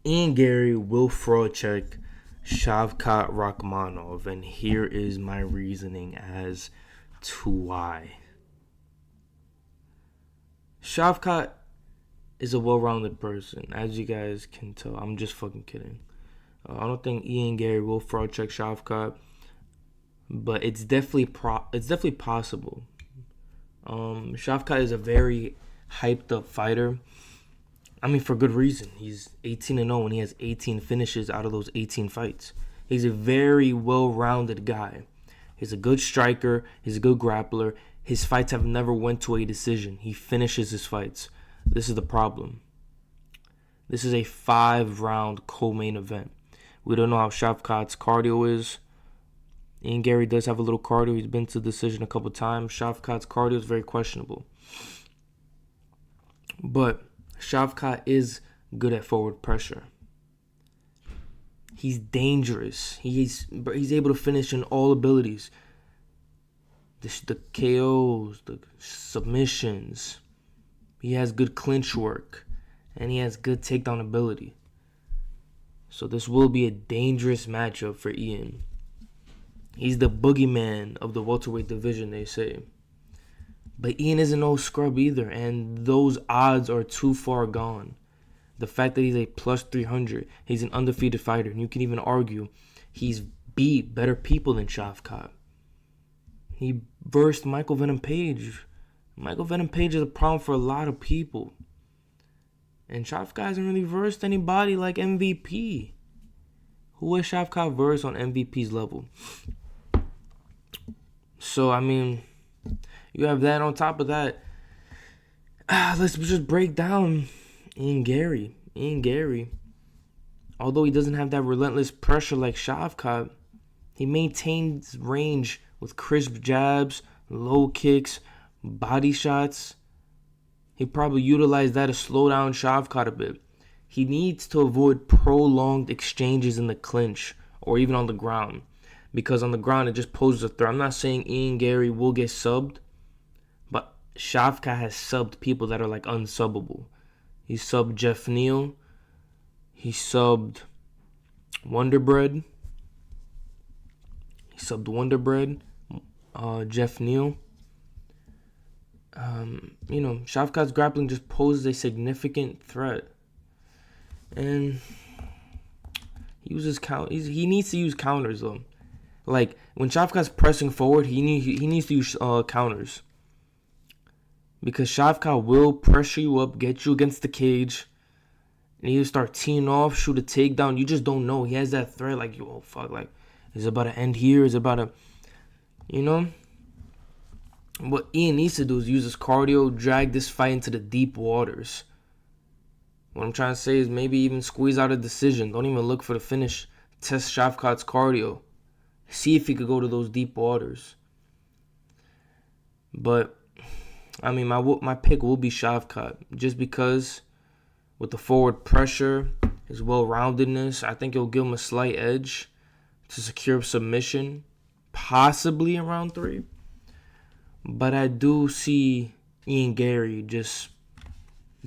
Ian Garry will fraud check Shavkat Rakhmonov, and here is my reasoning as to why. Shavkat is a well-rounded person, as you guys can tell. I'm just fucking kidding. I don't think Ian Garry will fraud check Shavkat, but it's definitely possible. Shavkat is a very hyped up fighter. I mean, for good reason. He's 18-0 and he has 18 finishes out of those 18 fights. He's a very well-rounded guy. He's a good striker. He's a good grappler. His fights have never went to a decision. He finishes his fights. This is the problem. This is a 5-round co-main event. We don't know how Shavkat's cardio is. Ian Garry does have a little cardio. He's been to decision a couple times. Shavkat's cardio is very questionable. But Shavkat is good at forward pressure. He's dangerous. He's able to finish in all abilities. The KOs, the submissions. He has good clinch work. And he has good takedown ability. So this will be a dangerous matchup for Ian. He's the boogeyman of the welterweight division, they say. But Ian isn't no scrub either, and those odds are too far gone. The fact that he's a plus 300, he's an undefeated fighter, and you can even argue he's beat better people than Shavkat. He versed Michael Venom Page. Michael Venom Page is a problem for a lot of people. And Shavkat hasn't really versed anybody like MVP. Who is Shavkat versed on MVP's level? So, I mean, you have that. On top of that, let's just break down Ian Garry. Ian Garry, although he doesn't have that relentless pressure like Shavkat, he maintains range with crisp jabs, low kicks, body shots. He probably utilized that to slow down Shavkat a bit. He needs to avoid prolonged exchanges in the clinch or even on the ground, because on the ground it just poses a threat. I'm not saying Ian Garry will get subbed, but Shavkat has subbed people that are like unsubbable. He subbed Jeff Neal. He subbed Wonderbread. Jeff Neal. Shavkat's grappling just poses a significant threat. And he needs to use counters though. Like when Shavkat's pressing forward, he needs to use counters, because Shavkat will pressure you up, get you against the cage, and he'll start teeing off, shoot a takedown. You just don't know. He has that threat, like, oh fuck, like, is it about to end here? Is it about to, What Ian needs to do is use his cardio, drag this fight into the deep waters. What I'm trying to say is maybe even squeeze out a decision. Don't even look for the finish. Test Shavkat's cardio. See if he could go to those deep waters. But, I mean, my pick will be Shavkat. Just because with the forward pressure, his well-roundedness, I think it'll give him a slight edge to secure submission. Possibly in round 3. But I do see Ian Garry just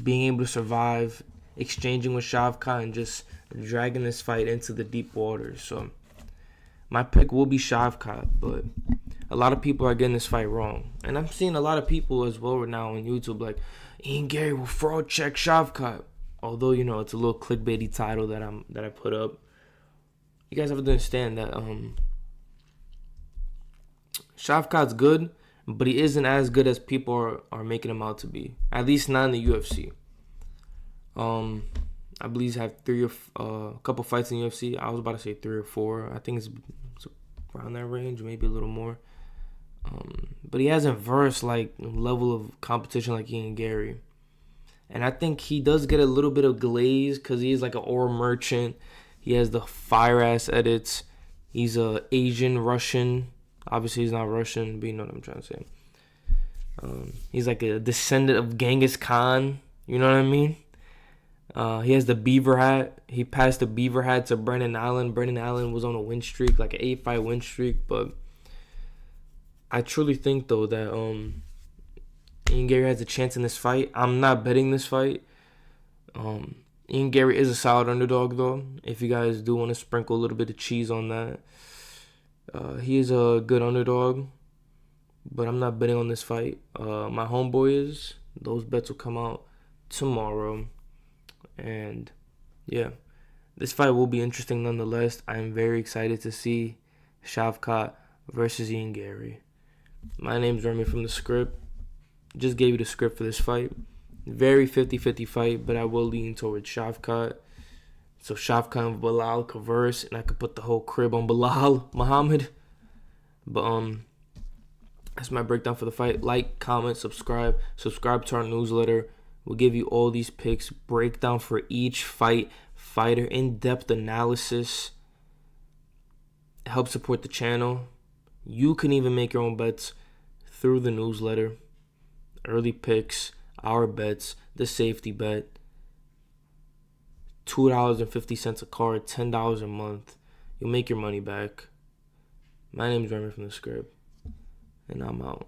being able to survive, exchanging with Shavkat, and just dragging this fight into the deep waters. So my pick will be Shavkat, but a lot of people are getting this fight wrong. And I'm seeing a lot of people as well right now on YouTube like, Ian Garry will fraud check Shavkat. Although, it's a little clickbaity title that I put up. You guys have to understand that Shavkat's good, but he isn't as good as people are making him out to be. At least not in the UFC. I believe he's had a couple fights in the UFC. I was about to say 3 or 4. I think it's around that range, maybe a little more. But he hasn't versed like level of competition like Ian Garry. And I think he does get a little bit of glaze because he is like an aura merchant. He has the fire-ass edits. He's a Asian Russian. Obviously, he's not Russian, but you know what I'm trying to say. He's like a descendant of Genghis Khan. You know what I mean? He has the beaver hat. He passed the beaver hat to Brendan Allen. Brendan Allen was on a win streak, like an 8-fight win streak. But I truly think, though, that Ian Garry has a chance in this fight. I'm not betting this fight. Ian Garry is a solid underdog, though. If you guys do want to sprinkle a little bit of cheese on that, he is a good underdog. But I'm not betting on this fight. My homeboy is. Those bets will come out tomorrow. And yeah, this fight will be interesting nonetheless. I am very excited to see Shavkat versus Ian Garry. My name's Remy from the script. Just gave you the script for this fight. Very 50-50 fight, but I will lean towards Shavkat. So Shavkat and Bilal converse, and I could put the whole crib on Bilal Muhammad. But that's my breakdown for the fight. Like, comment, subscribe. Subscribe to our newsletter. We'll give you all these picks, breakdown for each fighter, in-depth analysis. Help support the channel. You can even make your own bets through the newsletter. Early picks, our bets, the safety bet. $2.50 a card, $10 a month. You'll make your money back. My name is Remy from the script, and I'm out.